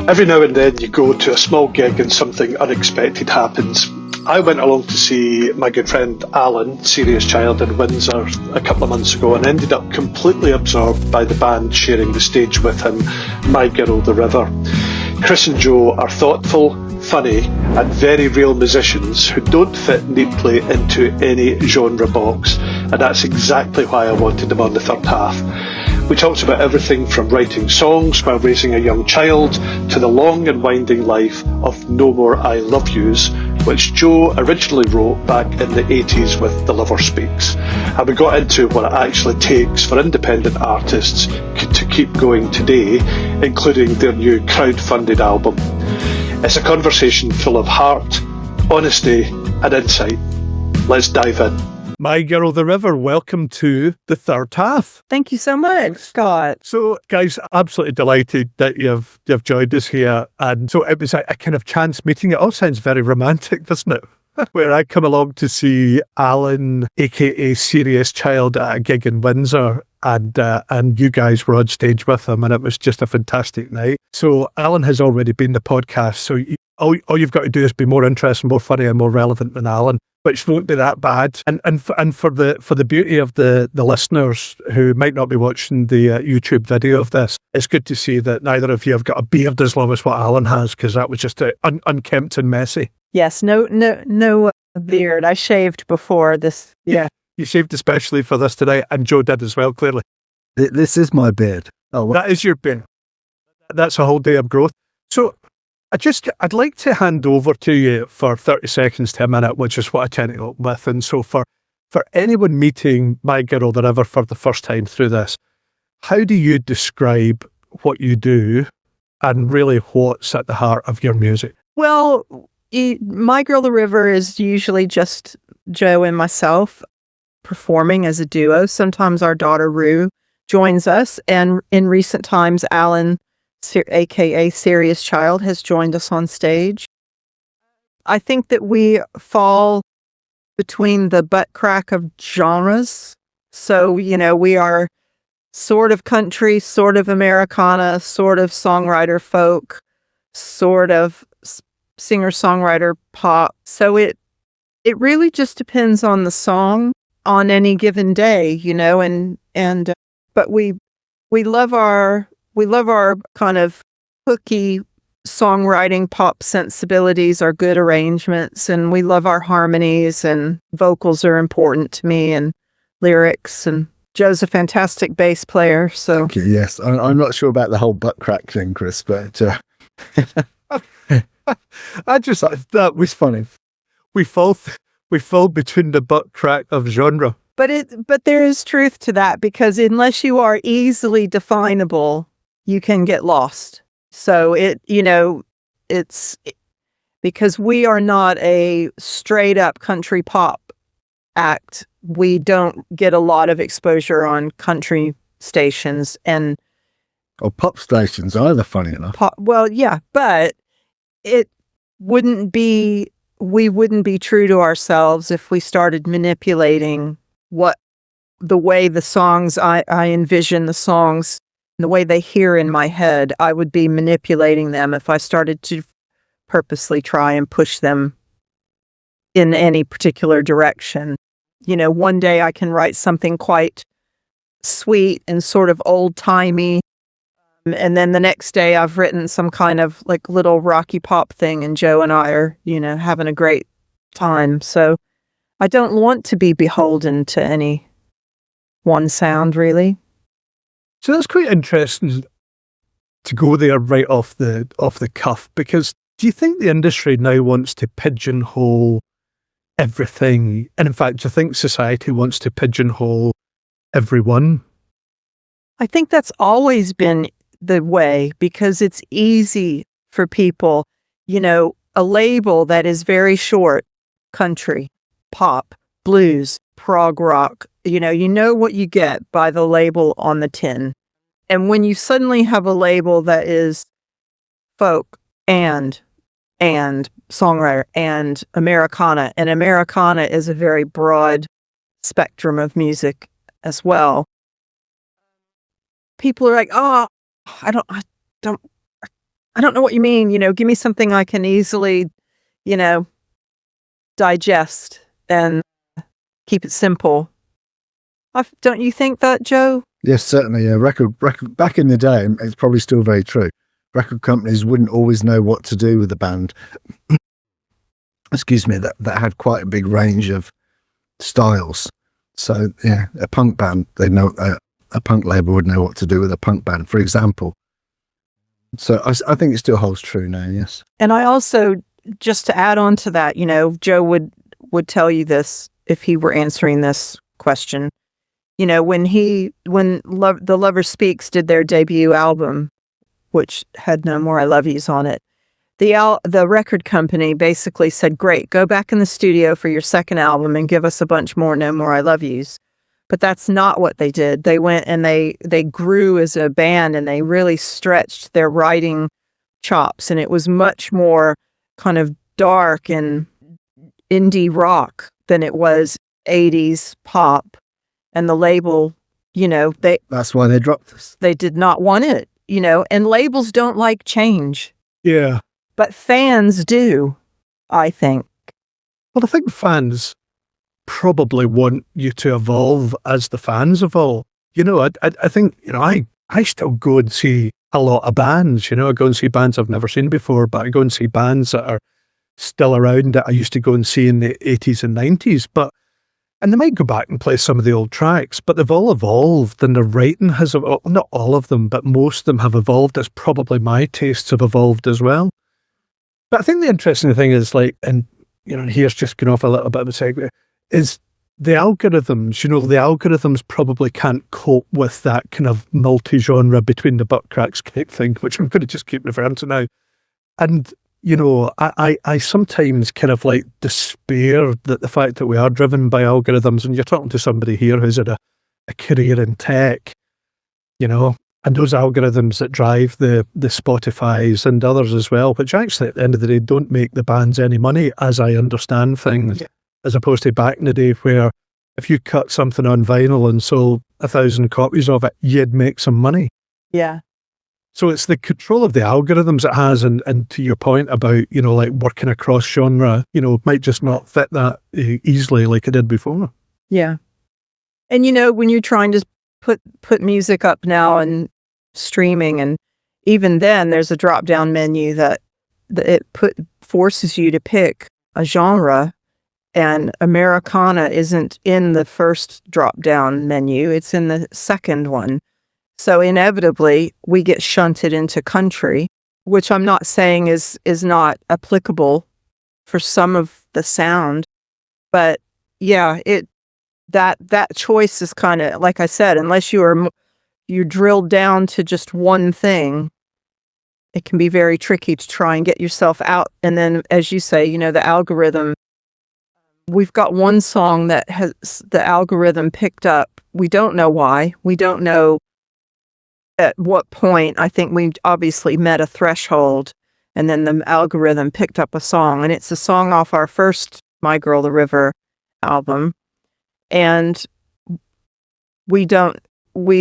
Every now and then you go to a small gig and something unexpected happens. I went along to see my good friend Alan, Serious Child, in Windsor a couple of months ago and ended up completely absorbed by the band sharing the stage with him, My Girl the River. Kris and Joe are thoughtful, funny and very real musicians who don't fit neatly into any genre box, and that's exactly why I wanted them on the third half. We talked about everything from writing songs while raising a young child to the long and winding life of No More I Love Yous, which Joe originally wrote back in the 80s with The Lover Speaks. And we got into what it actually takes for independent artists to keep going today, including their new crowdfunded album. It's a conversation full of heart, honesty and insight. Let's dive in. My Girl the River, welcome to the third half. Thank you so much, Scott. So, guys, absolutely delighted that you've joined us here. And so it was a kind of chance meeting. It all sounds very romantic, doesn't it? Where I come along to see Alan, aka Serious Child, at a gig in Windsor, and you guys were on stage with him, and it was just a fantastic night. So Alan has already been the podcast, so all you've got to do is be more interesting, more funny, and more relevant than Alan, which won't be that bad. And for the beauty of the listeners who might not be watching the YouTube video of this, it's good to see that neither of you have got a beard as long as what Alan has, because that was just unkempt and messy. Yes, no beard. I shaved before this. Yeah, you shaved especially for this today, and Joe did as well, clearly. This is my beard. Oh, that is your beard. That's a whole day of growth. So I'd like to hand over to you for 30 seconds to a minute, which is what I tend to go with. And so for anyone meeting My Girl the River for the first time through this, how do you describe what you do and really what's at the heart of your music? Well, My Girl the River is usually just Joe and myself performing as a duo. Sometimes our daughter Rue joins us, and in recent times, Alan, aka Serious Child, has joined us on stage. I think that we fall between the butt crack of genres. So, we are sort of country, sort of Americana, sort of songwriter folk, sort of singer-songwriter pop. So it really just depends on the song on any given day, but we love our kind of hooky songwriting pop sensibilities, our good arrangements, and we love our harmonies, and vocals are important to me, and lyrics, and Joe's a fantastic bass player, so. Okay, yes, I'm not sure about the whole butt crack thing, Kris, but I just thought that was funny. We fall between the butt crack of genre. But there is truth to that, because unless you are easily definable, you can get lost. So it's because we are not a straight up country pop act. We don't get a lot of exposure on country stations or pop stations either, funny enough. Well, yeah, but we wouldn't be true to ourselves if we started manipulating the way the songs, I envision the songs, the way they hear in my head. I would be manipulating them if I started to purposely try and push them in any particular direction. One day I can write something quite sweet and sort of old-timey, and then the next day I've written some kind of like little rocky pop thing, and Joe and I are, having a great time. So I don't want to be beholden to any one sound, really. So that's quite interesting to go there right off the cuff, because do you think the industry now wants to pigeonhole everything? And in fact, do you think society wants to pigeonhole everyone? I think that's always been the way, because it's easy for people, a label that is very short, country, pop, blues, prog rock, you know what you get by the label on the tin. And when you suddenly have a label that is folk and songwriter and Americana is a very broad spectrum of music as well. People are like, oh, I I don't know what you mean. Give me something I can easily, digest and keep it simple. Don't you think that, Joe? Yes, certainly. Yeah, record back in the day, and it's probably still very true. Record companies wouldn't always know what to do with a band. Excuse me, that had quite a big range of styles. So yeah, a punk band, they know a punk label would know what to do with a punk band, for example. So I think it still holds true now. Yes. And I also, just to add on to that, Joe would tell you this if he were answering this question. When the Lover Speaks did their debut album, which had No More I Love Yous on it, the record company basically said, great, go back in the studio for your second album and give us a bunch more No More I Love Yous. But that's not what they did. They went and they grew as a band, and they really stretched their writing chops, and it was much more kind of dark and indie rock than it was 80s pop. And the label, that's why they dropped us. They did not want it, and labels don't like change. Yeah. But fans do, I think. Well, I think fans probably want you to evolve as the fans evolve. I think, I still go and see a lot of bands, I go and see bands I've never seen before, but I go and see bands that are still around that I used to go and see in the 80s and 90s, and they might go back and play some of the old tracks, but they've all evolved, and the writing has, not all of them, but most of them have evolved, as probably my tastes have evolved as well. But I think the interesting thing is, and here's just going off a little bit of a segue, is the algorithms. The algorithms probably can't cope with that kind of multi-genre between the butt cracks cake thing, which I'm going to just keep referring to now. And, I sometimes kind of despair that the fact that we are driven by algorithms, and you're talking to somebody here who's had a career in tech, and those algorithms that drive the Spotifys and others as well, which actually at the end of the day don't make the bands any money, as I understand things, as opposed to back in the day where if you cut something on vinyl and sold 1,000 copies of it, you'd make some money. Yeah. So it's the control of the algorithms it has, and to your point about, working across genre, might just not fit that easily like it did before. Yeah. And when you're trying to put music up now and streaming, and even then there's a drop-down menu that it forces you to pick a genre, and Americana isn't in the first drop-down menu, it's in the second one. So inevitably we get shunted into country, which I'm not saying is not applicable for some of the sound, but yeah, that choice is kind of, like I said, unless you're drilled down to just one thing, it can be very tricky to try and get yourself out. And then, as you say, the algorithm, we've got one song that has the algorithm picked up. We don't know why. We don't know at what point. I think we obviously met a threshold, and then the algorithm picked up a song, and it's a song off our first My Girl the River album. And we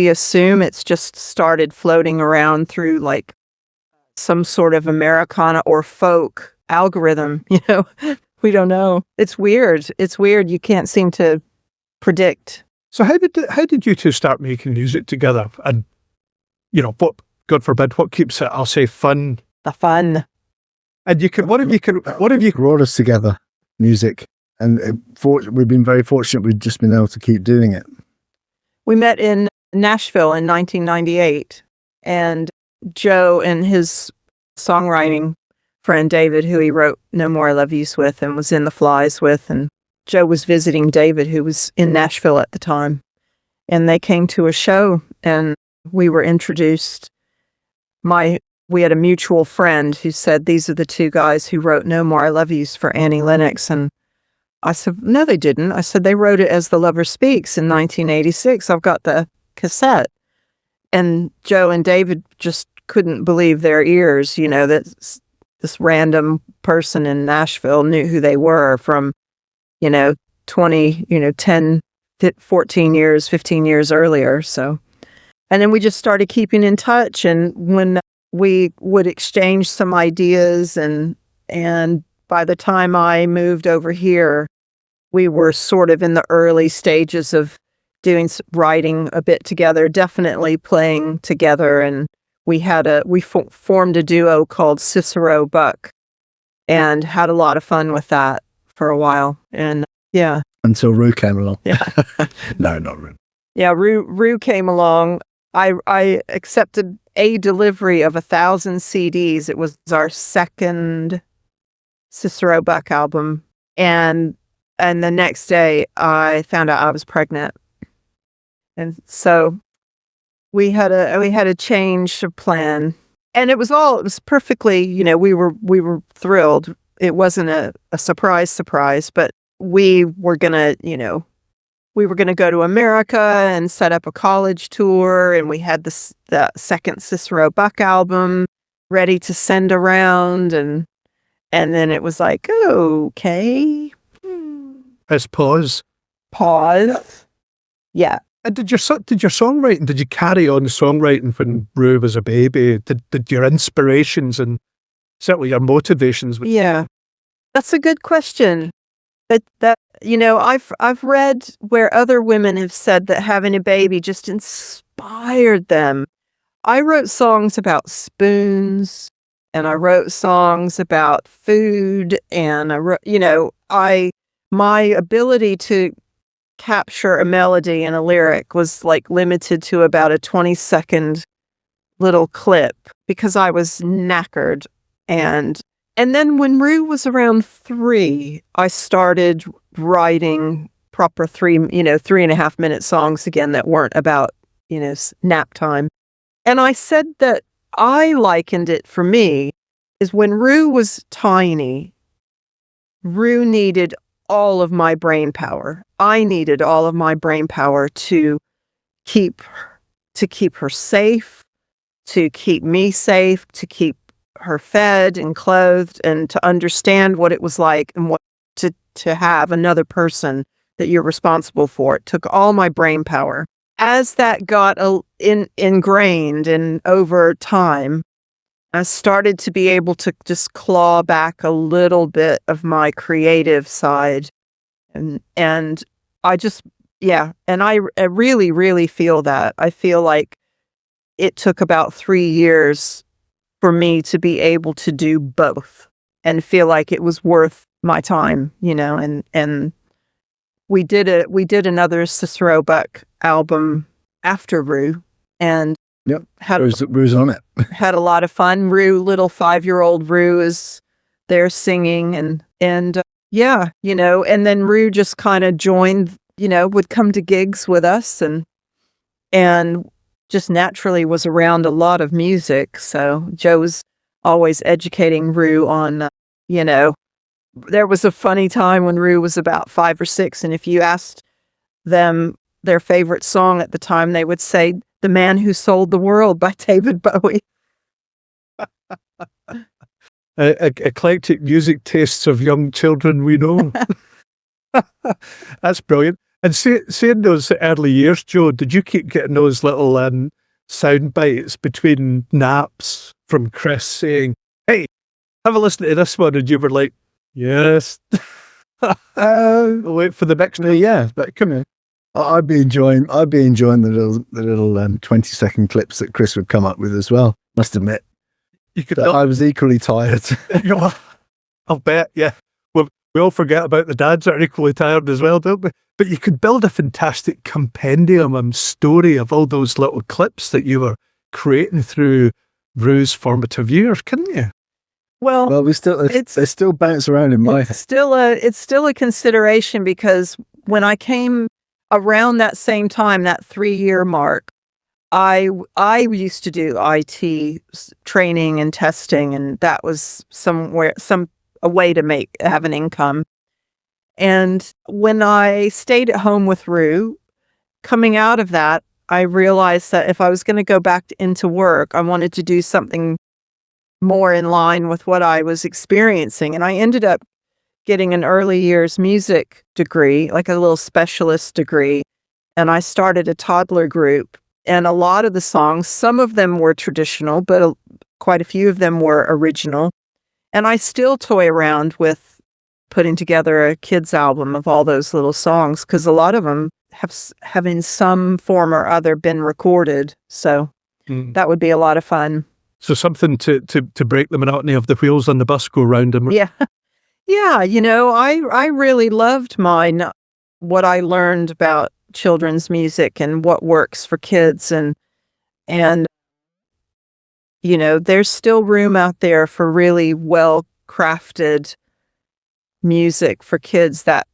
assume it's just started floating around through some sort of Americana or folk algorithm, we don't know. It's weird. You can't seem to predict. So how did you two start making music together? And, what, God forbid, what keeps it, I'll say, fun? The fun. And what have you brought us together? Music. And we've been very fortunate. We've just been able to keep doing it. We met in Nashville in 1998, and Joe and his songwriting friend David, who he wrote No More I Love Yous with and was in The Flies with, and Joe was visiting David, who was in Nashville at the time, and they came to a show, and we were introduced. We had a mutual friend who said, these are the two guys who wrote No More I Love Yous for Annie Lennox, and I said, no, they didn't. I said, they wrote it as The Lover Speaks in 1986. I've got the cassette. And Joe and David just couldn't believe their ears, that this random person in Nashville knew who they were from, 10, 14 years, 15 years earlier. So, and then we just started keeping in touch. And when we would exchange some ideas, and by the time I moved over here, we were sort of in the early stages of doing writing a bit together, definitely playing together, and we formed a duo called Cicero Buck, and had a lot of fun with that for a while. And yeah, until Rue came along. Yeah. No, not Rue. Yeah, Rue came along. I accepted a delivery of 1,000 CDs. It was our second Cicero Buck album, and the next day I found out I was pregnant, and so we had a change of plan, and it was perfectly, we were thrilled. It wasn't a surprise, but we were gonna go to America and set up a college tour, and we had the second Cicero Buck album ready to send around, and then it was like, okay, Press pause. Yeah. And did your songwriting? Did you carry on songwriting when Rue was a baby? Did your inspirations and certainly your motivations? Yeah, that's a good question. That I've read where other women have said that having a baby just inspired them. I wrote songs about spoons, and I wrote songs about food, and I wrote, my ability to capture a melody and a lyric was like limited to about a 20-second little clip because I was knackered. And then when Rue was around 3, I started writing proper 3.5-minute songs again that weren't about, nap time. And I said that I likened it for me is when Rue was tiny, Rue needed all of my brain power. I needed all of my brain power to keep her safe, to keep me safe, to keep her fed and clothed, and to understand what it was like and what to have another person that you're responsible for. It took all my brain power. As that got ingrained and over time, I started to be able to just claw back a little bit of my creative side. And I just, and I really, really feel that. I feel like it took about 3 years for me to be able to do both and feel like it was worth my time, and we did another Cicero Buck album after Rue, and yep, Rue's on it. Had a lot of fun. Little 5-year-old Rue is there singing, and and then Rue just kind of joined, would come to gigs with us, and just naturally was around a lot of music. So Joe was always educating Rue on, there was a funny time when Rue was about 5 or 6, and if you asked them their favorite song at the time, they would say "The Man Who Sold the World" by David Bowie. Eclectic music tastes of young children, we know. That's brilliant. And saying those early years, Joe, did you keep getting those little sound bites between naps from Kris saying, "Hey, have a listen to this one," and you were like, "Yes." I'll wait for the next one. Yeah, but come here. I'd be enjoying the little 20-second clips that Kris would come up with as well. Must admit, I was equally tired. I'll bet. Yeah, well, we all forget about the dads that are equally tired as well, don't we? But you could build a fantastic compendium and story of all those little clips that you were creating through Rue's formative years, couldn't you? Well, they still bounce around in my head. It's still a consideration, because when I came around that same time, that 3-year mark, I used to do IT training and testing, and that was a way to have an income. And when I stayed at home with Rue, coming out of that, I realized that if I was going to go back into work, I wanted to do something more in line with what I was experiencing. And I ended up getting an early years music degree, like a little specialist degree. And I started a toddler group. And a lot of the songs, some of them were traditional, but quite a few of them were original. And I still toy around with putting together a kids album of all those little songs, because a lot of them have in some form or other been recorded. So that would be a lot of fun. So something to break the monotony of the wheels on the bus go round and Yeah. Yeah, I really loved mine, what I learned about children's music and what works for kids, and there's still room out there for really well-crafted music for kids that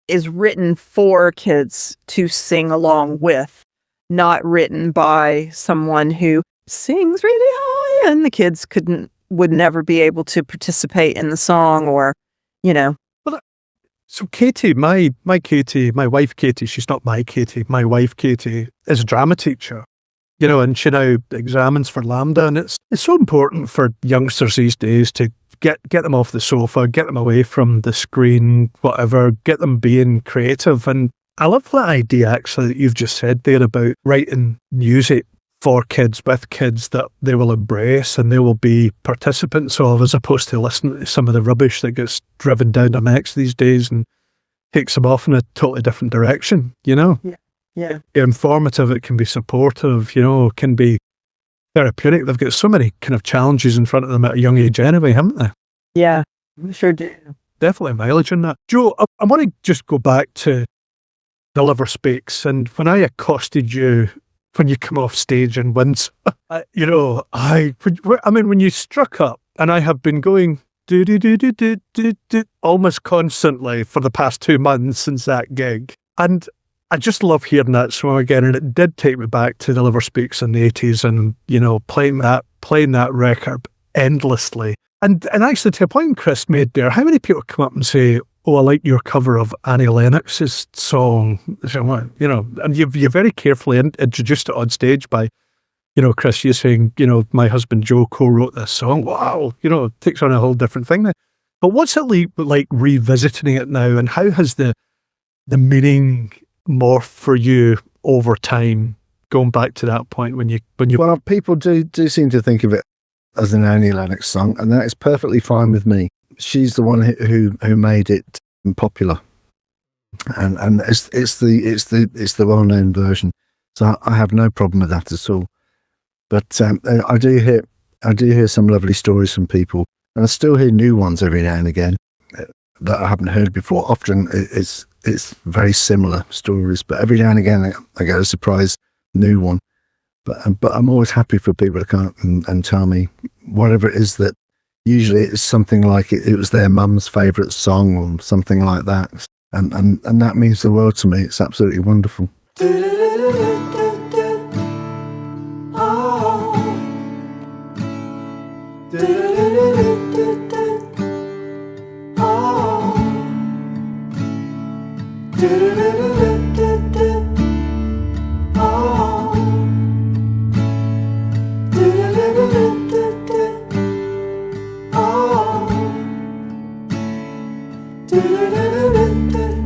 is written for kids to sing along with, not written by someone who sings really high and the kids would never be able to participate in the song, or. Well, so Katie, my wife Katie, she's not my Katie, my wife Katie is a drama teacher, and she now examines for Lambda, and it's so important for youngsters these days to get them off the sofa, get them away from the screen, whatever, get them being creative. And I love that idea actually that you've just said there about writing music for kids, with kids, that they will embrace and they will be participants of, as opposed to listening to some of the rubbish that gets driven down their necks these days and takes them off in a totally different direction, Yeah. Informative, it can be supportive, it can be therapeutic. They've got so many kind of challenges in front of them at a young age anyway, haven't they? Yeah, we sure do. Definitely mileage in that. Joe, I want to just go back to The Liver Speaks, and when I accosted you when you come off stage in Windsor, when you struck up, and I have been going do almost constantly for the past 2 months since that gig, and I just love hearing that song again, and it did take me back to The Liver Speaks in the 80s, and playing that record endlessly, and actually to a point Kris made there, how many people come up and say, "Oh, I like your cover of Annie Lennox's song," and you very carefully introduced it on stage by, Kris, you saying, my husband Joe co-wrote this song. Wow, it takes on a whole different thing now. But what's it like revisiting it now, and how has the meaning morphed for you over time, going back to that point when you? Well, people do seem to think of it as an Annie Lennox song, and that is perfectly fine with me. She's the one who made it popular, and it's the well-known version. So I have no problem with that at all. But I do hear some lovely stories from people, and I still hear new ones every now and again that I haven't heard before. Often it's very similar stories, but every now and again I get a surprise new one. But I'm always happy for people to come and tell me whatever it is that. Usually it's something like it was their mum's favourite song or something like that. And that means the world to me. It's absolutely wonderful.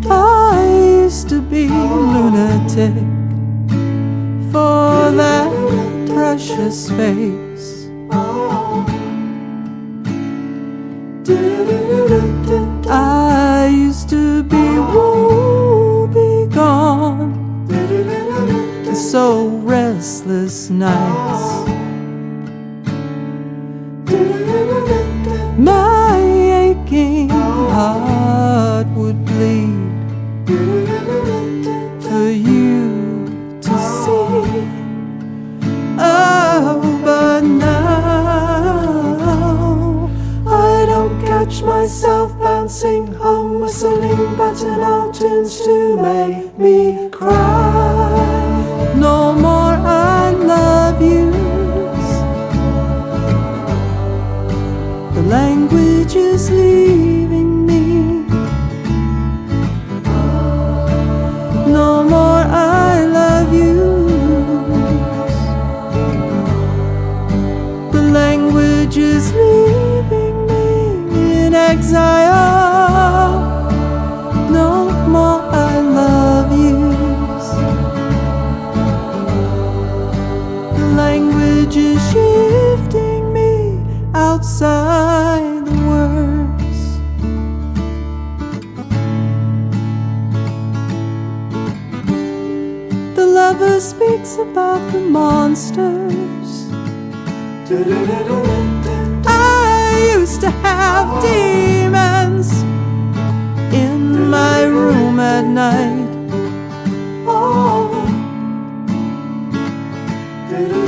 I used to be lunatic for that precious face. I used to be woe-begone, so restless nights. My aching heart would bleed for you to see. Oh, but now I don't catch myself bouncing home, whistling bacchanal tunes to make me cry. No more I love yous. The language is leaving me. No more I love yous. The language is leaving me in exile. No more I love yous. lover speaks about the monsters. I used to have demons in my room at night. Oh,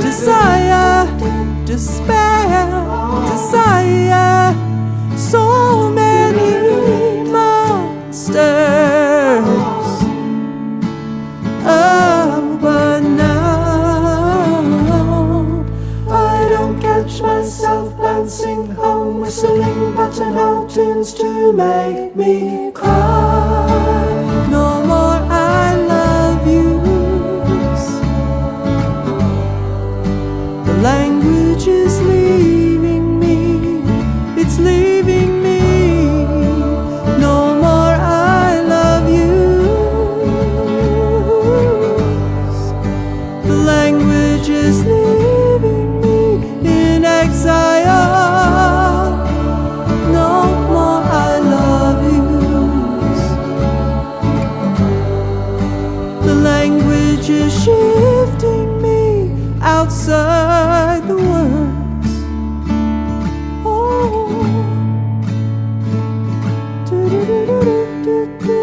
desire, despair, desire, so many monsters. Oh, but now I don't catch myself bouncing home, whistling buttonhole tunes to make me cry. No more I love yous. The language is leaving me. It's leaving me. No more I love yous. The language is leaving me in exile. No more I love yous. The language is shifting me outside the words. Oh. Do-do-do-do-do-do.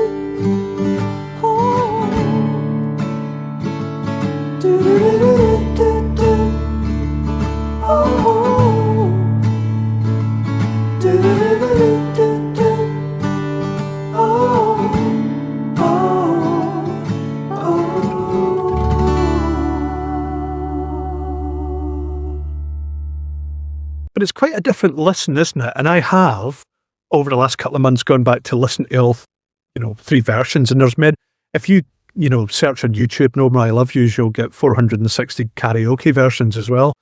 Oh. Do-do-do-do-do-do. Oh. Do-do-do-do-do-do. Oh. But it's quite a different listen, isn't it? And I have, over the last couple of months, gone back to listen to all, 3 versions. And there's if you, search on YouTube, No More I Love Yous, you'll get 460 karaoke versions as well.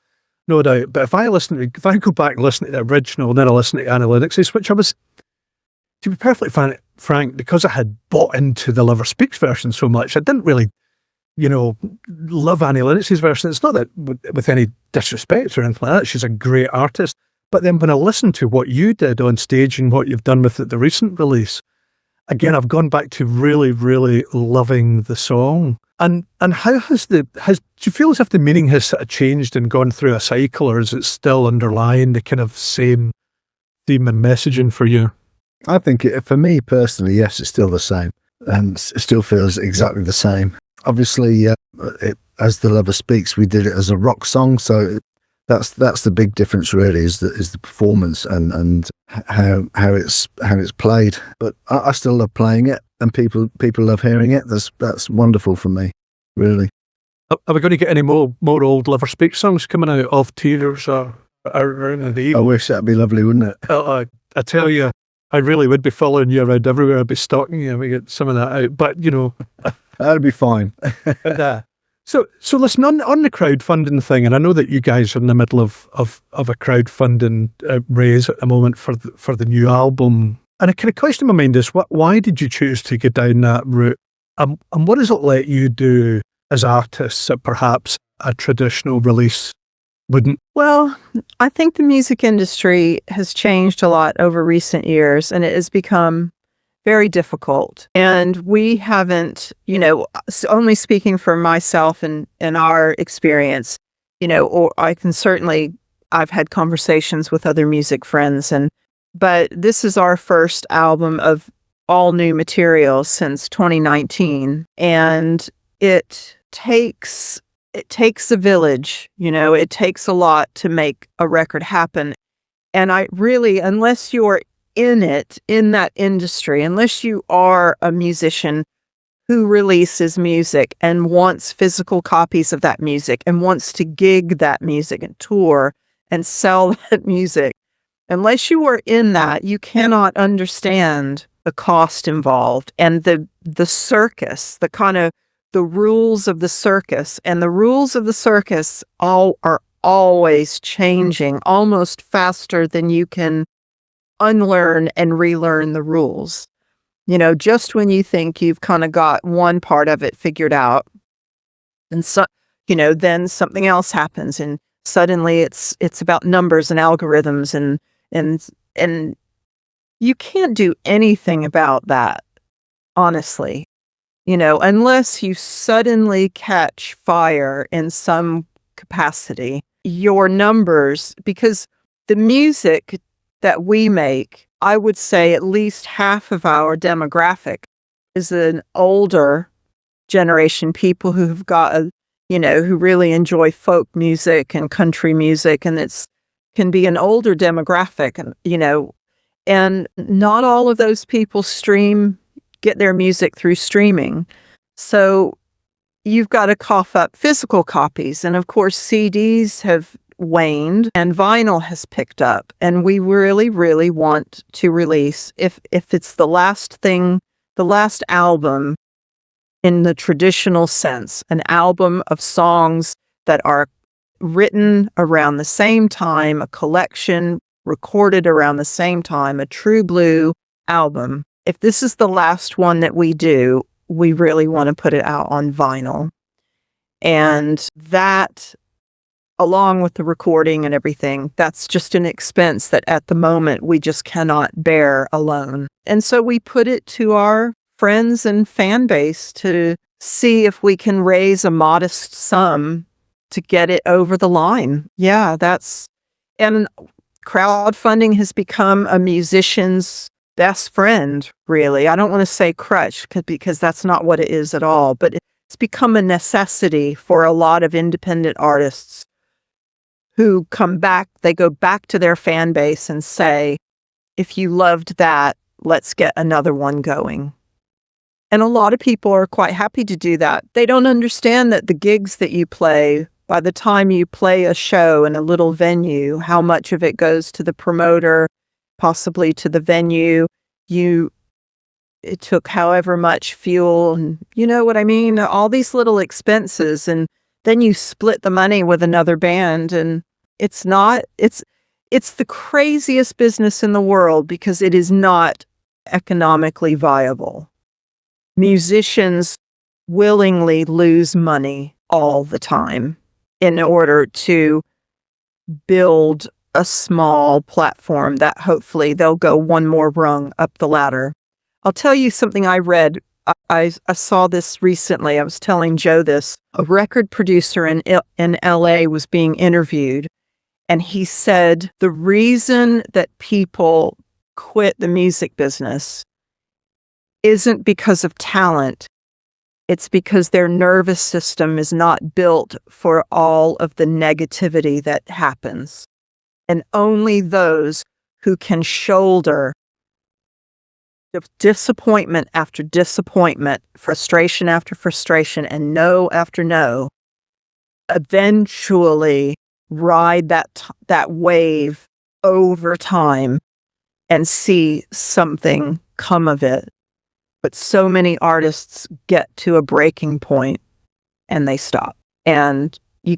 No doubt. But if I go back and listen to the original, and then I listen to Annie Lennox's, which I was, to be perfectly frank, because I had bought into the Lover Speaks version so much, I didn't really, love Annie Lennox's version. It's not that with any disrespect or anything like that. She's a great artist. But then when I listened to what you did on stage and what you've done with the recent release, again, I've gone back to really, really loving the song. And how do you feel as if the meaning has sort of changed and gone through a cycle, or is it still underlying the kind of same theme and messaging for you? I think for me personally, yes, it's still the same, and it still feels exactly the same. Obviously, as The Lover Speaks, we did it as a rock song, so that's the big difference. Really, is the performance and how it's played. But I still love playing it, and people love hearing it. That's wonderful for me, really. Are we going to get any more old Lover Speaks songs coming out of Tears or around the? I wish that'd be lovely, wouldn't it? I tell you, I really would be following you around everywhere. I'd be stalking you. We get some of that out, but that'd be fine. So listen, on the crowdfunding thing, and I know that you guys are in the middle of a crowdfunding raise at the moment for the new album. And a kind of question in my mind is, why did you choose to go down that route? And what does it let you do as artists that perhaps a traditional release wouldn't? Well, I think the music industry has changed a lot over recent years, and it has become very difficult. And we haven't, only speaking for myself and our experience, or I've had conversations with other music friends, but this is our first album of all new material since 2019. And it takes a village, it takes a lot to make a record happen. And unless you're in that industry, unless you are a musician who releases music and wants physical copies of that music and wants to gig that music and tour and sell that music, unless you are in that, you cannot understand the cost involved and the circus, the rules of the circus. And the rules of the circus are always changing, almost faster than you can unlearn and relearn the rules. Just when you think you've kind of got one part of it figured out, and then something else happens, and suddenly it's about numbers and algorithms, and you can't do anything about that, honestly. unless you suddenly catch fire in some capacity, your numbers, because the music that we make, I would say at least half of our demographic is an older generation, people who've got who really enjoy folk music and country music, and it's can be an older demographic, and not all of those people get their music through streaming. So you've got to cough up physical copies. And of course, CDs have waned and vinyl has picked up. And we really, really want to release, if it's the last album in the traditional sense, an album of songs that are written around the same time, a collection recorded around the same time, a true blue album. If this is the last one that we do, we really want to put it out on vinyl. And that, along with the recording and everything, that's just an expense that at the moment we just cannot bear alone. And so we put it to our friends and fan base to see if we can raise a modest sum to get it over the line. Yeah, and crowdfunding has become a musician's best friend, really. I don't want to say crutch because that's not what it is at all, but it's become a necessity for a lot of independent artists who they go back to their fan base and say, if you loved that, let's get another one going. And a lot of people are quite happy to do that. They don't understand that the gigs that you play, by the time you play a show in a little venue, how much of it goes to the promoter, possibly to the venue. It took however much fuel, and you know what I mean? All these little expenses, and then you split the money with another band, and it's the craziest business in the world because it is not economically viable. Musicians willingly lose money all the time in order to build a small platform that hopefully they'll go one more rung up the ladder. I'll tell you something I read. I saw this recently. I was telling Joe this. A record producer in LA was being interviewed, and he said the reason that people quit the music business isn't because of talent. It's because their nervous system is not built for all of the negativity that happens. And only those who can shoulder disappointment after disappointment, frustration after frustration, and no after no, eventually ride that wave over time and see something come of it. But so many artists get to a breaking point and they stop. And you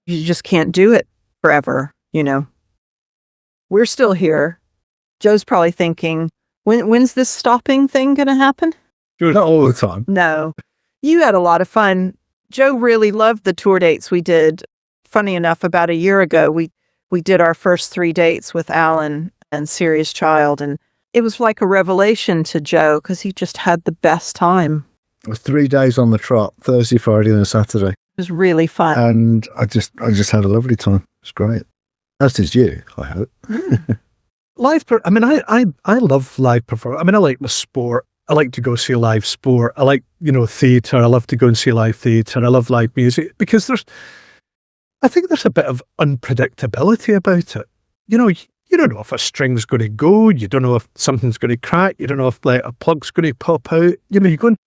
just can't do it forever, We're still here. Joe's probably thinking, when's this stopping thing going to happen? Not all the time. No. You had a lot of fun. Joe really loved the tour dates we did. Funny enough, about a year ago, we did our first 3 dates with Alan and Serious Child, and it was like a revelation to Joe because he just had the best time. It was 3 days on the trot, Thursday, Friday, and Saturday. It was really fun. And I just had a lovely time. It was great. As did you, I hope. I love live performance. I like the sport. I like to go see live sport. I like, theatre. I love to go and see live theatre. I love live music because I think there's a bit of unpredictability about it. You don't know if a string's going to go. You don't know if something's going to crack. You don't know if a plug's going to pop out. You're going,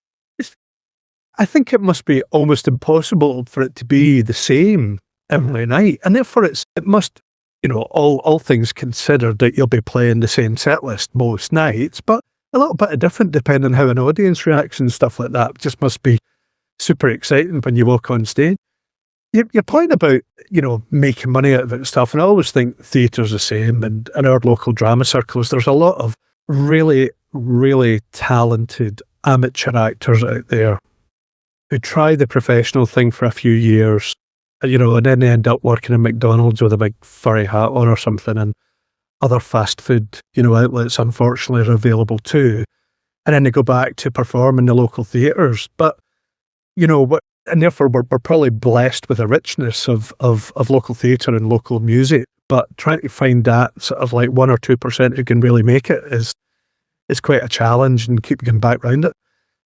I think it must be almost impossible for it to be the same every night. And therefore it must, all things considered, that you'll be playing the same set list most nights, but a little bit different depending on how an audience reacts and stuff like that. It just must be super exciting when you walk on stage. Your point about, making money out of it and stuff, and I always think theatre's the same, and in our local drama circles, there's a lot of really, really talented amateur actors out there who try the professional thing for a few years, and then they end up working in McDonald's with a big furry hat on or something, and other fast food, outlets, unfortunately, are available too. and then they go back to perform in the local theatres. But, and therefore we're probably blessed with a richness of local theatre and local music. But trying to find that sort of like 1 or 2% who can really make it is quite a challenge, and keep getting back around it.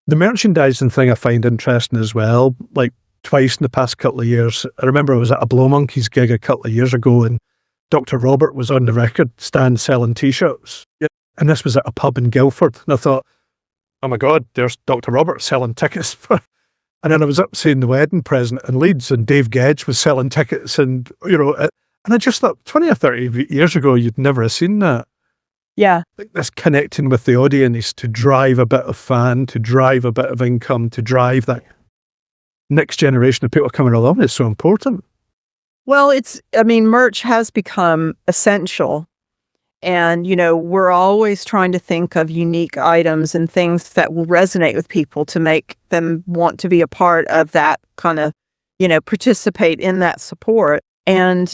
The merchandising thing I find interesting as well. Like twice in the past couple of years, I remember I was at a Blow Monkeys gig a couple of years ago, and Dr. Robert was on the record stand selling T-shirts. And this was at a pub in Guildford. And I thought, oh my God, there's Dr. Robert selling tickets for... And then I was up seeing The Wedding Present in Leeds, and Dave Gedge was selling tickets, and, and I just thought 20 or 30 years ago, you'd never have seen that. Yeah. Like this connecting with the audience to drive a bit of fan, to drive a bit of income, to drive that next generation of people coming along is so important. Well, merch has become essential. And, we're always trying to think of unique items and things that will resonate with people to make them want to be a part of that kind of, participate in that support. And,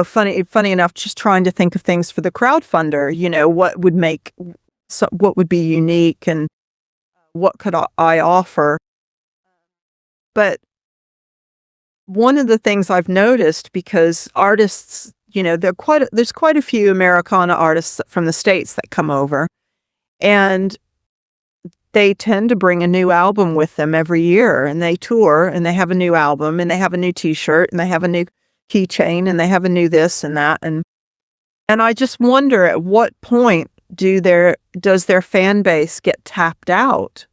funny enough, just trying to think of things for the crowdfunder, what would be unique and what could I offer. But one of the things I've noticed, because artists, there's quite a few Americana artists from the States that come over, and they tend to bring a new album with them every year, and they tour, and they have a new album, and they have a new T-shirt, and they have a new keychain, and they have a new this and that, and I just wonder at what point does their fan base get tapped out?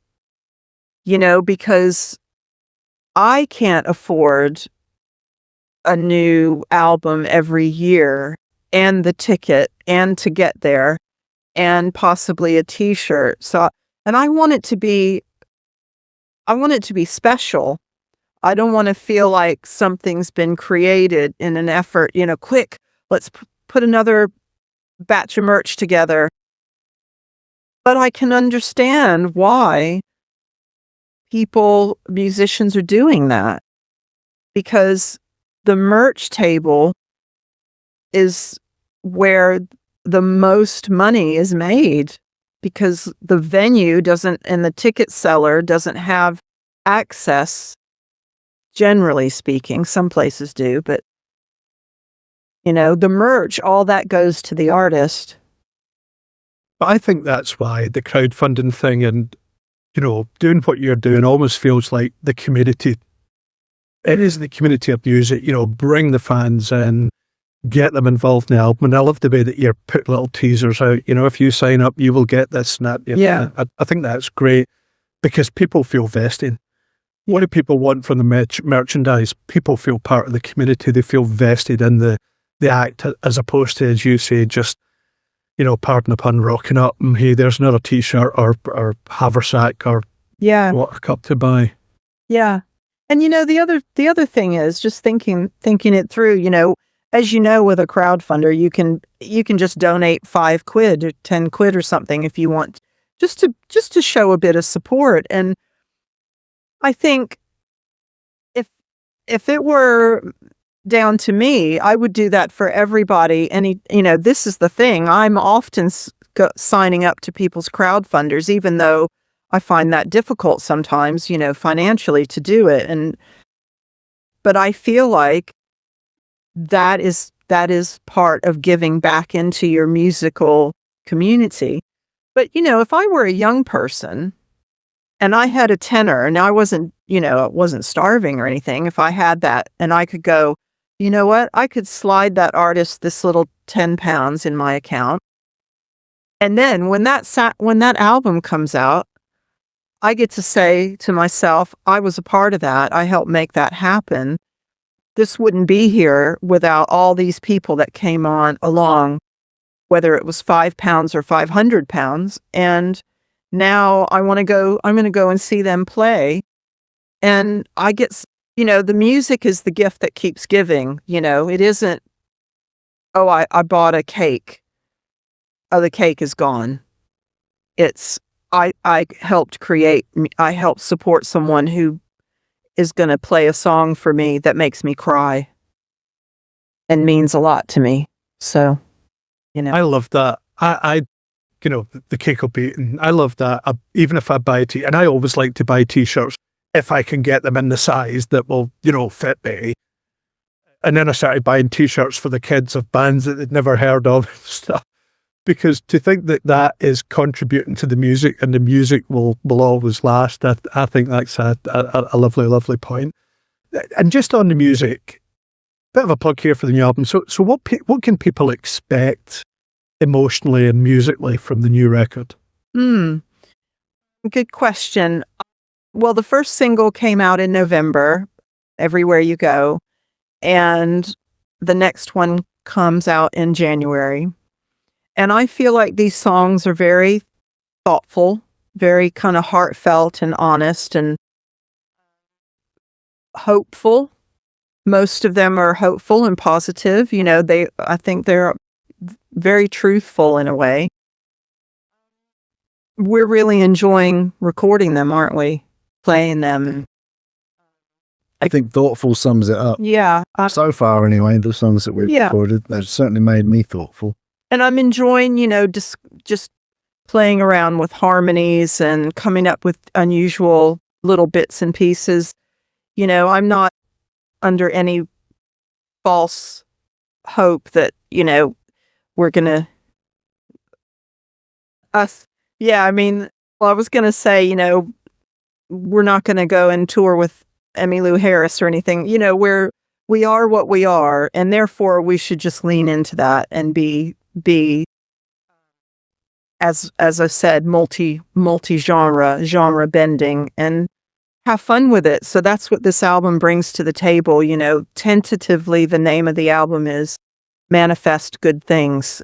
Because I can't afford a new album every year, and the ticket, and to get there, and possibly a T-shirt. So, and I want it to be special. I don't want to feel like something's been created in an effort, quick, let's put another batch of merch together. But I can understand why musicians are doing that, because the merch table is where the most money is made, because the venue doesn't, and the ticket seller doesn't have access, generally speaking. Some places do, but the merch, all that goes to the artist. But I think that's why the crowdfunding thing and, doing what you're doing almost feels like the community. It is the community of music, bring the fans in, get them involved in the album. And I love the way that you put little teasers out. If you sign up, you will get this and that. Yeah. I think that's great, because people feel vested. What do people want from the merchandise? People feel part of the community. They feel vested in the act, as opposed to, as you say, just, pardon the pun, rocking up and, hey, there's another T-shirt or haversack or water cup to buy. Yeah. And the other thing is just thinking it through, as with a crowdfunder, you can just donate £5 or £10 or something if you want, just to show a bit of support. And I think if it were down to me, I would do that for everybody. And this is the thing, I'm often signing up to people's crowdfunders, even though I find that difficult sometimes, financially to do it. But I feel like that is part of giving back into your musical community. But, if I were a young person and I had a tenor, and I wasn't starving or anything, if I had that and I could go, you know what, I could slide that artist this little £10 in my account. And then when that album comes out, I get to say to myself, I was a part of that. I helped make that happen. This wouldn't be here without all these people that came along, whether it was £5 or £500. And now I'm going to go and see them play. And I get, the music is the gift that keeps giving. It isn't, oh, I bought a cake. Oh, the cake is gone. It's, I helped support someone who is going to play a song for me that makes me cry and means a lot to me. So, I love that. I the cake will be eaten. I love that. Even if I buy and I always like to buy t-shirts if I can get them in the size that will, fit me. And then I started buying t-shirts for the kids of bands that they'd never heard of and stuff. Because to think that is contributing to the music and the music will always last, I think that's a lovely, lovely point. And just on the music, bit of a plug here for the new album. So what can people expect emotionally and musically from the new record? Good question. Well, the first single came out in November, Everywhere You Go, and the next one comes out in January. And I feel like these songs are very thoughtful, very kind of heartfelt and honest and hopeful. Most of them are hopeful and positive. I think they're very truthful in a way. We're really enjoying recording them, aren't we? Playing them. I think thoughtful sums it up. Yeah. So far, anyway, the songs that we've recorded, they've certainly made me thoughtful. And I'm enjoying, just playing around with harmonies and coming up with unusual little bits and pieces. I'm not under any false hope that, we're going to... I was going to say, we're not going to go and tour with Emmylou Harris or anything. We are what we are, and therefore we should just lean into that and be as I said, genre bending and have fun with it. So that's what this album brings to the table. Tentatively the name of the album is Manifest Good Things.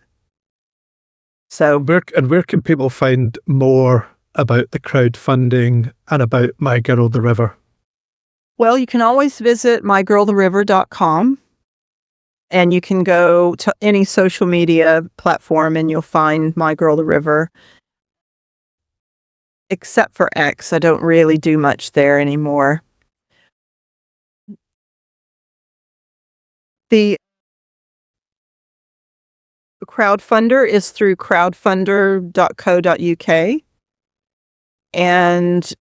So where can people find more about the crowdfunding and about My Girl the River? Well, you can always visit mygirltheriver.com. And you can go to any social media platform and you'll find My Girl the River. Except for X, I don't really do much there anymore. The crowdfunder is through crowdfunder.co.uk. And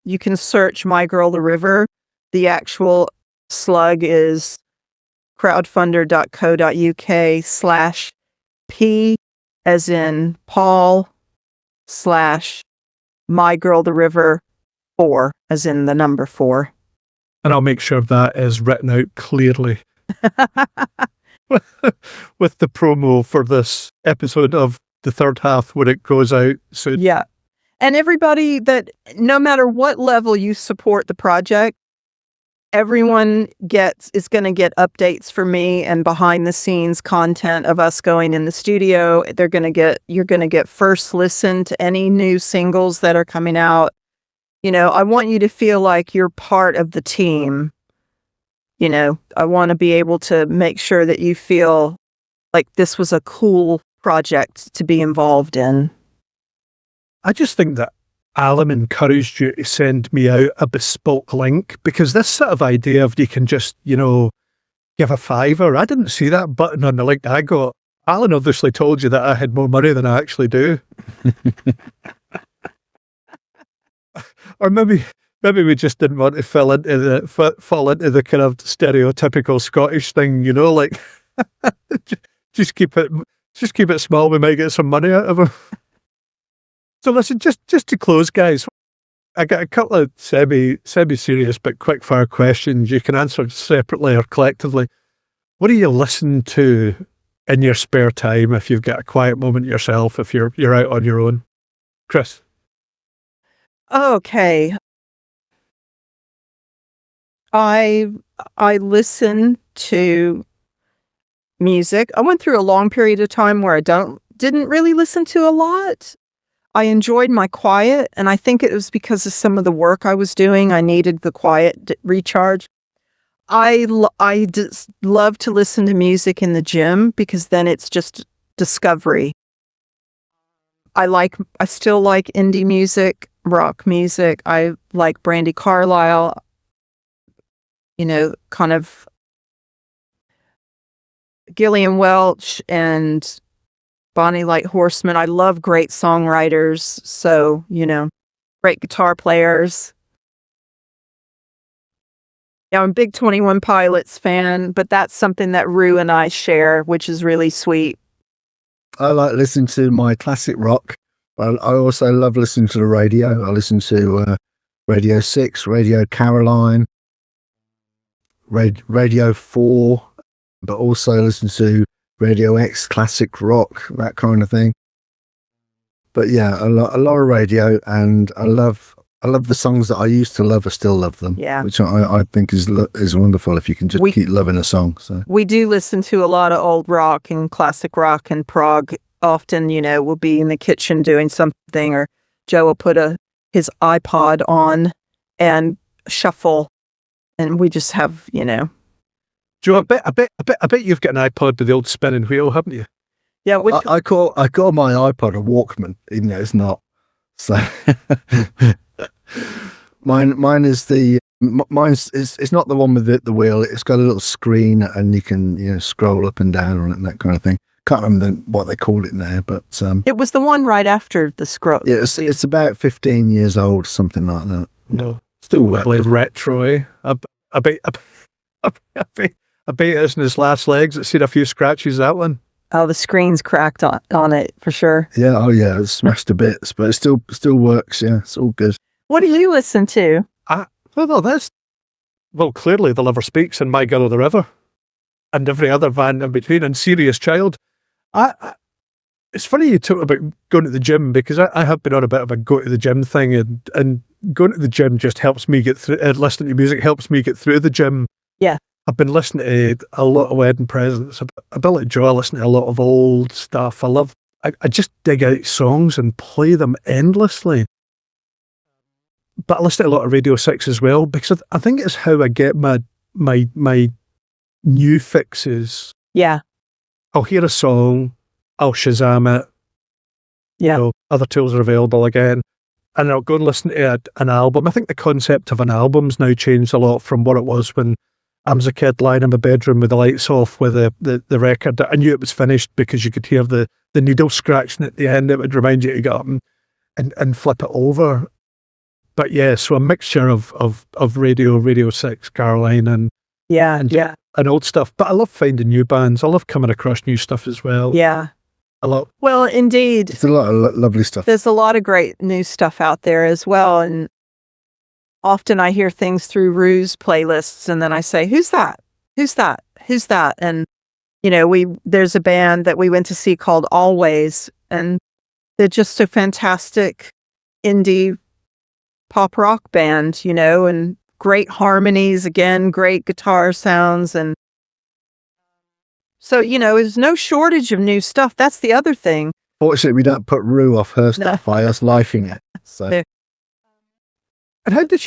you can search My Girl the River. The actual slug is crowdfunder.co.uk/P as in Paul / My Girl the River 4 as in the number 4. And I'll make sure that is written out clearly with the promo for this episode of the third half when it goes out soon. Yeah. And everybody that, no matter what level you support the project, everyone is going to get updates from me and behind the scenes content of us going in the studio. You're going to get first listen to any new singles that are coming out. I want you to feel like you're part of the team. I want to be able to make sure that you feel like this was a cool project to be involved in. I just think that Alan encouraged you to send me out a bespoke link because this sort of idea of you can just, give a $5, I didn't see that button on the link I got. Alan obviously told you that I had more money than I actually do. Or maybe we just didn't want to fall into the kind of stereotypical Scottish thing, like just keep it small, we might get some money out of it. So listen, just to close, guys, I got a couple of semi-serious but quick-fire questions. You can answer separately or collectively. What do you listen to in your spare time if you've got a quiet moment yourself, if you're out on your own? Kris? Okay. I listen to music. I went through a long period of time where I didn't really listen to a lot. I enjoyed my quiet, and I think it was because of some of the work I was doing. I needed the quiet recharge. I just love to listen to music in the gym because then it's just discovery. I still like indie music, rock music. I like Brandi Carlile, kind of Gillian Welch and Bonnie Light Horseman. I love great songwriters. So, great guitar players. Yeah, I'm a big 21 Pilots fan, but that's something that Rue and I share, which is really sweet. I like listening to my classic rock. I also love listening to the radio. I listen to Radio 6, Radio Caroline, Radio 4, but also listen to Radio X, classic rock, that kind of thing. But yeah, a lot of radio, and I love the songs that I used to love. I still love them. Yeah, which I think is wonderful if you can just keep loving a song. So we do listen to a lot of old rock and classic rock and prog. Often, we'll be in the kitchen doing something, or Joe will put his iPod on and shuffle, and we just have, Joe, I bet you've got an iPod with the old spinning wheel, haven't you? Yeah, I call my iPod a Walkman, even though it's not. So mine's it's not the one with the wheel. It's got a little screen, and you can scroll up and down on it and that kind of thing. Can't remember what they call it now, but it was the one right after the scroll. Yeah, it's about 15 years old, something like that. No, still retro. I bet it's in his last legs. It's seen a few scratches, that one. Oh, the screen's cracked on it for sure. Yeah, oh yeah, it's smashed to bits, but it still works. Yeah, it's all good. What do you listen to? Clearly The Lover Speaks and My Girl of the River, and every other band in between, and Serious Child. It's funny you talk about going to the gym, because I have been on a bit of a go to the gym thing, and going to the gym just helps me get through. Listening to music helps me get through the gym. Yeah. I've been listening to a lot of Wedding Presents. A bit like Joe, I listen to a lot of old stuff. I just dig out songs and play them endlessly. But I listen to a lot of Radio 6 as well, because I think it's how I get my new fixes. Yeah. I'll hear a song, I'll Shazam it. Yeah. Other tools are available again. And I'll go and listen to an album. I think the concept of an album's now changed a lot from what it was when I was a kid lying in my bedroom with the lights off with the record. I knew it was finished because you could hear the needle scratching at the end. It would remind you to get up and flip it over. But yeah, so a mixture of Radio 6, Caroline, and old stuff. But I love finding new bands. I love coming across new stuff as well. Yeah. A lot. Well, indeed. It's a lot of lovely stuff. There's a lot of great new stuff out there as well. And often I hear things through Rue's playlists, and then I say, who's that? Who's that? Who's that? And, there's a band that we went to see called Always, and they're just a fantastic indie pop rock band, and great harmonies, again, great guitar sounds. And so, there's no shortage of new stuff. That's the other thing. Fortunately, we don't put Rue off her stuff by us liking it. So. Yeah. And how does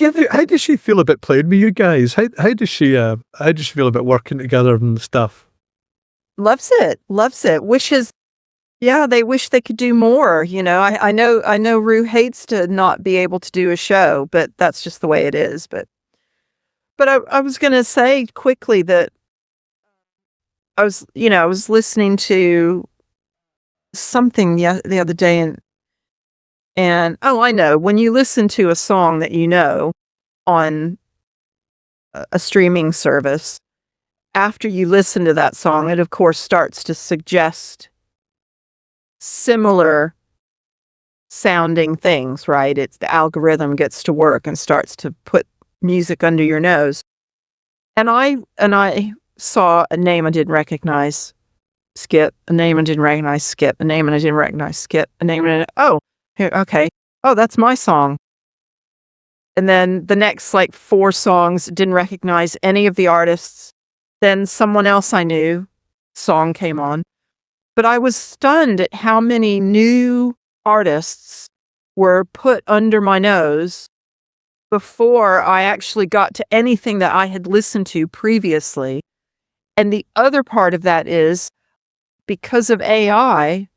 she feel about playing with you guys? How does she feel about working together and stuff? Loves it. Wishes, they wish they could do more. I know Rue hates to not be able to do a show, but that's just the way it is. But I was going to say quickly that I was listening to something the other day, and I know, when you listen to a song that on a streaming service, after you listen to that song, it of course starts to suggest similar sounding things, right? The algorithm gets to work and starts to put music under your nose. And I saw a name I didn't recognize, skip, a name I didn't recognize, skip, a name I didn't recognize, skip, a name okay. Oh, that's my song. And then the next 4 songs, didn't recognize any of the artists. Then someone else I knew, song came on. But I was stunned at how many new artists were put under my nose before I actually got to anything that I had listened to previously. And the other part of that is, because of AI,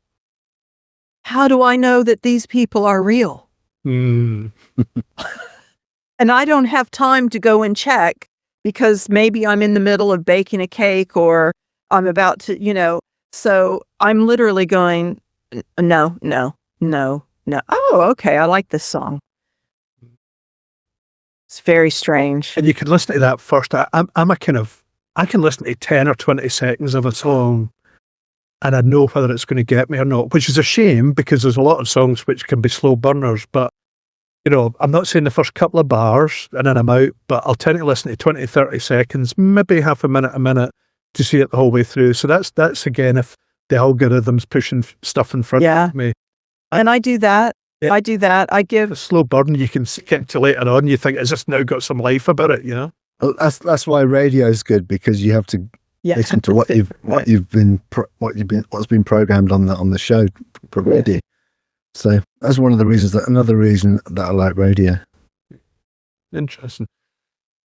how do I know that these people are real? Mm. And I don't have time to go and check, because maybe I'm in the middle of baking a cake, or I'm about to, So I'm literally going, no, no, no, no. Oh, okay. I like this song. It's very strange. And you can listen to that first. I can listen to 10 or 20 seconds of a song and I know whether it's going to get me or not, which is a shame because there's a lot of songs which can be slow burners. But, I'm not saying the first couple of bars and then I'm out, but I'll tend to listen to 20, 30 seconds, maybe half a minute to see it the whole way through. So that's again, if the algorithm's pushing stuff in front of me. And I do that. Yeah. I do that. I give A slow burn you can skip to later on. You think, has this now got some life about it, Well, that's why radio is good, because you have to listen to what's been programmed on the show already. So that's another reason that I like radio. Interesting.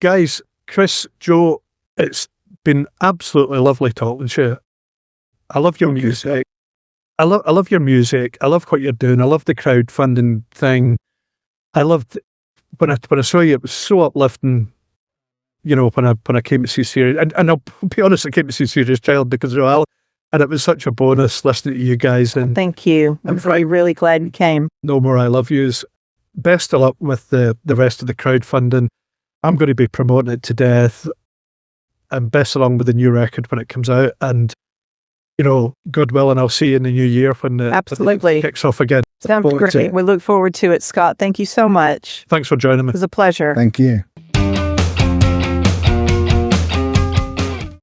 Guys, Kris, Joe, it's been absolutely lovely talking to you. I love your music. I love your music. I love what you're doing. I love the crowdfunding thing. I loved when I saw you, it was so uplifting. When I came to see Serious, and I'll be honest, I came to see Serious Child because of Al, and it was such a bonus listening to you guys. And thank you. I'm really glad you came. No More I Love Yous. Best of luck with the rest of the crowdfunding. I'm going to be promoting it to death, and best along with the new record when it comes out. And God willing, I'll see you in the new year when Absolutely. It kicks off again. Sounds great. We look forward to it, Scott. Thank you so much. Thanks for joining me. It was a pleasure. Thank you.